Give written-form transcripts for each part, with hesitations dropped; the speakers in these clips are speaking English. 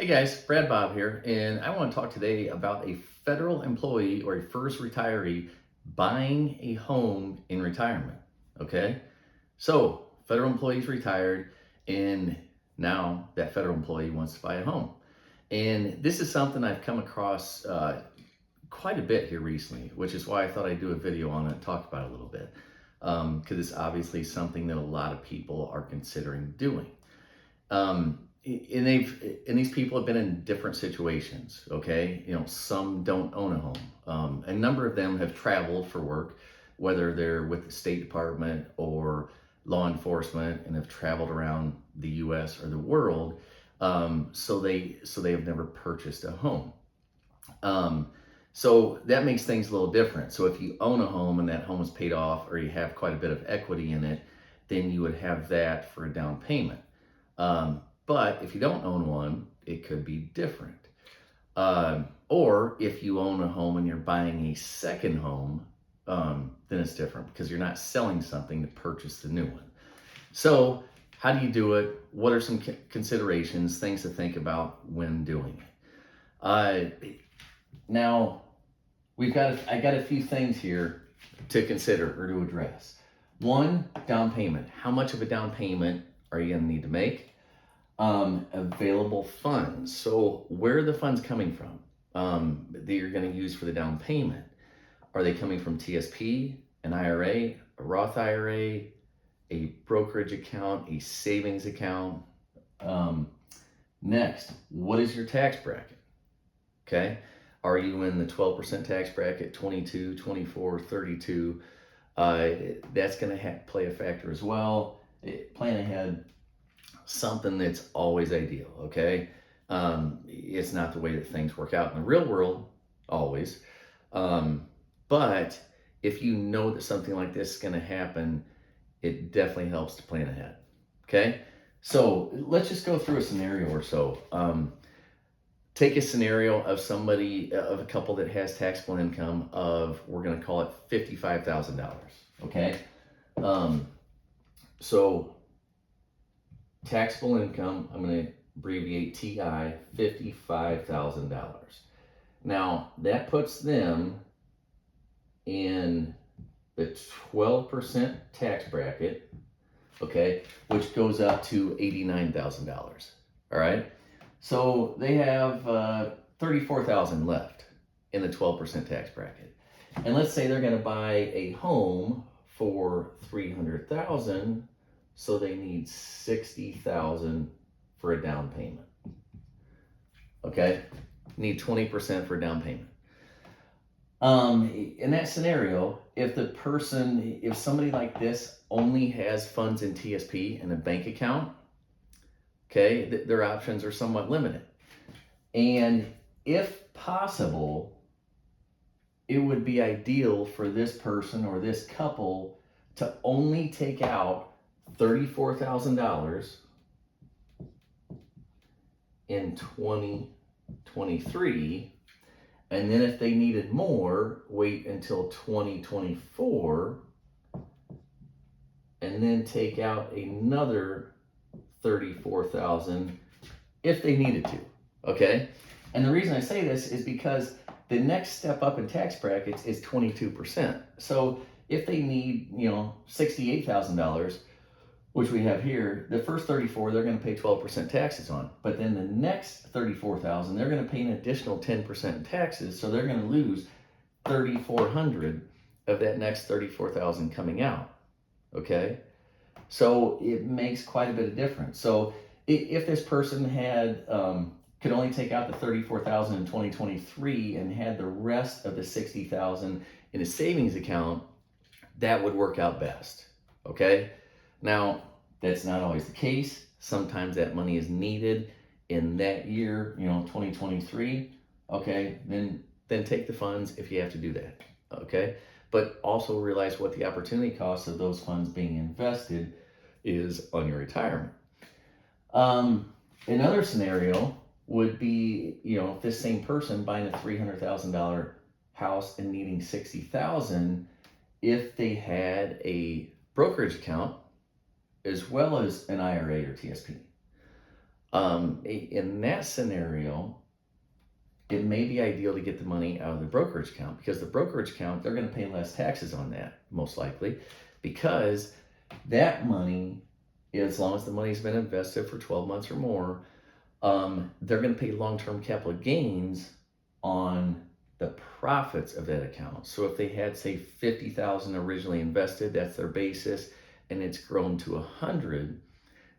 Hey guys, Brad Bob here, and I want to talk today about a federal employee or a FERS retiree buying a home in retirement. Okay, so federal employee's retired, and now that federal employee wants to buy a home. And this is something I've come across quite a bit here recently, which is why I thought I'd do a video on it and talk about it a little bit. Because it's obviously something that a lot of people are considering doing. And these people have been in different situations. Okay, some don't own a home. A number of them have traveled for work, whether they're with the State Department or law enforcement, and have traveled around the U.S. or the world. So they have never purchased a home. So that makes things a little different. So if you own a home and that home is paid off, or you have quite a bit of equity in it, then you would have that for a down payment. But if you don't own one, it could be different. Or if you own a home and you're buying a second home, then it's different because you're not selling something to purchase the new one. So how do you do it? What are some considerations, things to think about when doing it? Now, I got a few things here to consider or to address. One, down payment. How much of a down payment are you going to need to make? Available funds. So where are the funds coming from that you're going to use for the down payment? Are they coming from TSP, an IRA, a Roth IRA, a brokerage account, a savings account? Next, what is your tax bracket? Okay. Are you in the 12% tax bracket, 22, 24, 32? That's going to play a factor as well. Plan ahead. Something that's always ideal, okay? It's not the way that things work out in the real world, always. But if you know that something like this is going to happen, it definitely helps to plan ahead, okay? So let's just go through a scenario or so. Take a scenario of of a couple that has taxable income of, we're going to call it $55,000, okay? So taxable income, I'm going to abbreviate TI, $55,000. Now, that puts them in the 12% tax bracket, okay, which goes up to $89,000. All right? So they have $34,000 left in the 12% tax bracket. And let's say they're going to buy a home for $300,000. So they need $60,000 for a down payment. Okay, need 20% for a down payment. In that scenario, if somebody like this only has funds in TSP and a bank account, okay, their options are somewhat limited. And if possible, it would be ideal for this person or this couple to only take out $34,000 in 2023, and then if they needed more, wait until 2024, and then take out another $34,000 if they needed to, okay? And the reason I say this is because the next step up in tax brackets is 22%. So if they need, $68,000, which we have here, the first 34, they're going to pay 12% taxes on. But then the next 34,000, they're going to pay an additional 10% in taxes. So they're going to lose 3,400 of that next 34,000 coming out. Okay? So it makes quite a bit of difference. So if this person could only take out the 34,000 in 2023 and had the rest of the 60,000 in a savings account, that would work out best. Okay? Now, that's not always the case. Sometimes that money is needed in that year, 2023. Okay, then take the funds if you have to do that. Okay, but also realize what the opportunity cost of those funds being invested is on your retirement. Another scenario would be, this same person buying a $300,000 house and needing $60,000 if they had a brokerage account as well as an IRA or TSP. In that scenario, it may be ideal to get the money out of the brokerage account, because the brokerage account, they're going to pay less taxes on that, most likely, because that money, as long as the money's been invested for 12 months or more, they're going to pay long-term capital gains on the profits of that account. So if they had, say, 50,000 originally invested, that's their basis, and it's grown to 100,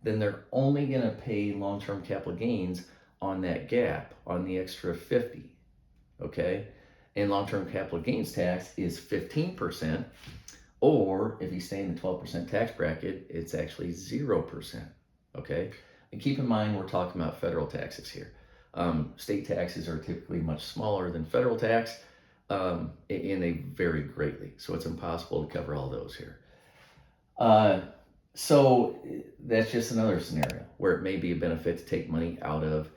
then they're only going to pay long-term capital gains on that gap, on the extra 50. Okay, and long-term capital gains tax is 15%, or if you stay in the 12% tax bracket, it's actually 0%. Okay, and keep in mind, we're talking about federal taxes here. State taxes are typically much smaller than federal tax, and they vary greatly. So it's impossible to cover all those here. So that's just another scenario where it may be a benefit to take money out of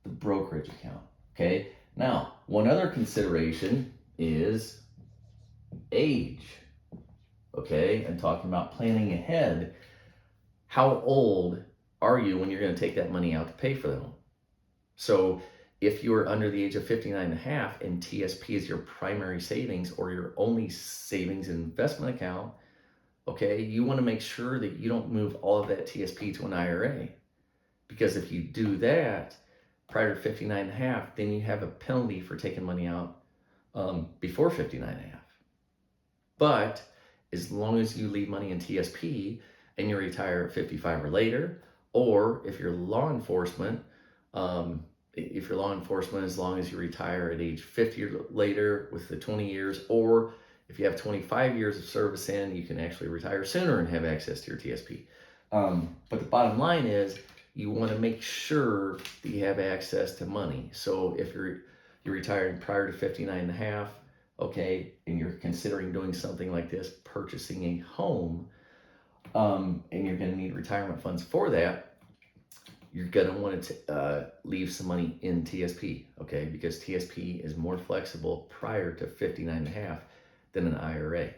the brokerage account. Okay. Now, one other consideration is age. Okay. And talking about planning ahead, how old are you when you're going to take that money out to pay for the home? So if you're under the age of 59 and a half and TSP is your primary savings or your only savings and investment account, okay, you want to make sure that you don't move all of that TSP to an IRA. Because if you do that prior to 59 and a half, then you have a penalty for taking money out before 59 and a half. But as long as you leave money in TSP and you retire at 55 or later, or if you're law enforcement, as long as you retire at age 50 or later with the 20 years, or if you have 25 years of service in, you can actually retire sooner and have access to your TSP. But the bottom line is you want to make sure that you have access to money. So if you're retiring prior to 59 and a half, okay, and you're considering doing something like this, purchasing a home, and you're going to need retirement funds for that, you're going to want to leave some money in TSP, okay, because TSP is more flexible prior to 59 and a half than an IRA.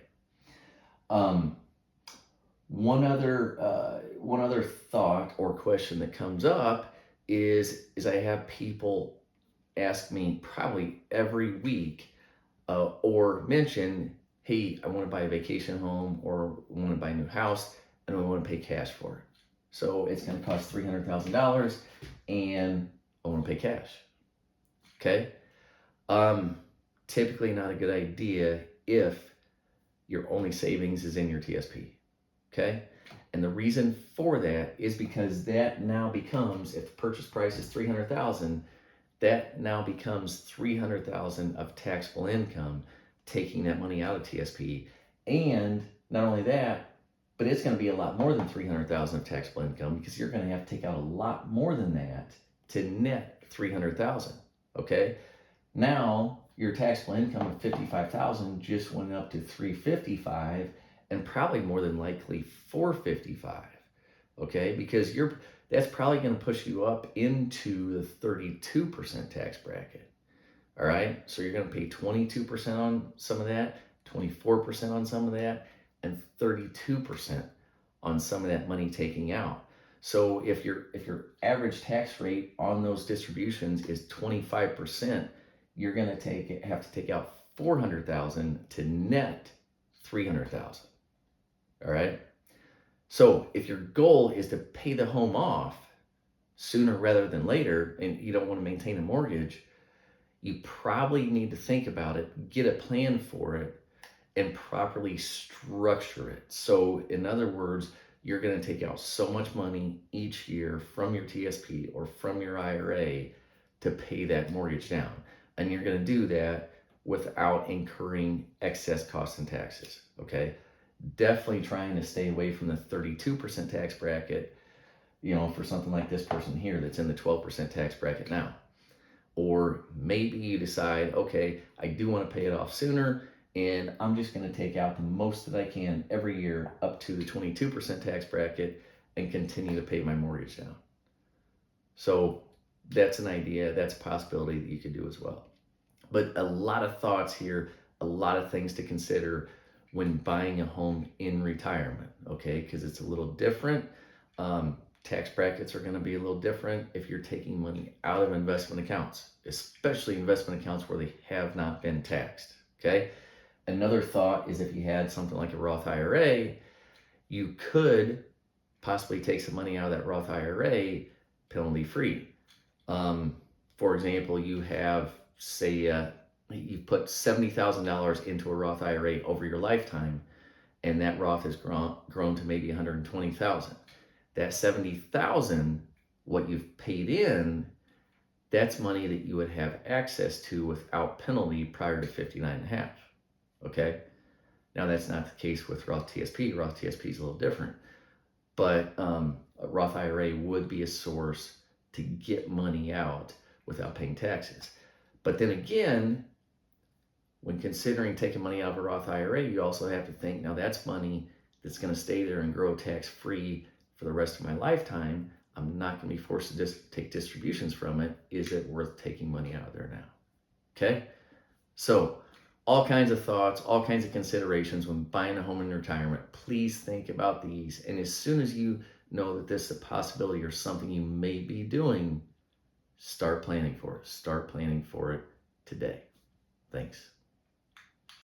One other thought or question that comes up is I have people ask me probably every week or mention, hey, I want to buy a vacation home or I want to buy a new house and I want to pay cash for it. So it's going to cost $300,000 and I want to pay cash. Okay. Typically not a good idea if your only savings is in your TSP. Okay. And the reason for that is because that now becomes, if the purchase price is $300,000, that now becomes $300,000 of taxable income, taking that money out of TSP. And not only that, but it's going to be a lot more than $300,000 of taxable income, because you're going to have to take out a lot more than that to net $300,000. Okay. Now your taxable income of $55,000 just went up to $355,000 and probably more than likely $455,000. Okay. Because that's probably going to push you up into the 32% tax bracket. All right. So you're going to pay 22% on some of that, 24% on some of that, and 32% on some of that money taking out. So if your average tax rate on those distributions is 25%, you're going to have to take out $400,000 to net $300,000. All right. So if your goal is to pay the home off sooner rather than later, and you don't want to maintain a mortgage, you probably need to think about it, get a plan for it, and properly structure it. So in other words, you're going to take out so much money each year from your TSP or from your IRA to pay that mortgage down. And you're going to do that without incurring excess costs and taxes. Okay. Definitely trying to stay away from the 32% tax bracket, for something like this person here that's in the 12% tax bracket now. Or maybe you decide, okay, I do want to pay it off sooner, and I'm just going to take out the most that I can every year up to the 22% tax bracket and continue to pay my mortgage down. So that's an idea, that's a possibility that you could do as well. But a lot of thoughts here, a lot of things to consider when buying a home in retirement, okay? Because it's a little different. tax brackets are going to be a little different if you're taking money out of investment accounts, especially investment accounts where they have not been taxed. Okay. Another thought is if you had something like a Roth IRA, you could possibly take some money out of that Roth IRA penalty free. For example, you have, say, you put $70,000 into a Roth IRA over your lifetime, and that Roth has grown to maybe 120,000. That 70,000, what you've paid in, that's money that you would have access to without penalty prior to 59 and a half. Okay. Now that's not the case with Roth TSP. Roth TSP is a little different, but a Roth IRA would be a source to get money out without paying taxes. But then again, when considering taking money out of a Roth IRA, you also have to think, now that's money that's going to stay there and grow tax-free for the rest of my lifetime. I'm not going to be forced to just take distributions from it. Is it worth taking money out of there now? Okay. So all kinds of thoughts, all kinds of considerations when buying a home in retirement. Please think about these. And as soon as you know that this is a possibility or something you may be doing, start planning for it. Start planning for it today. Thanks.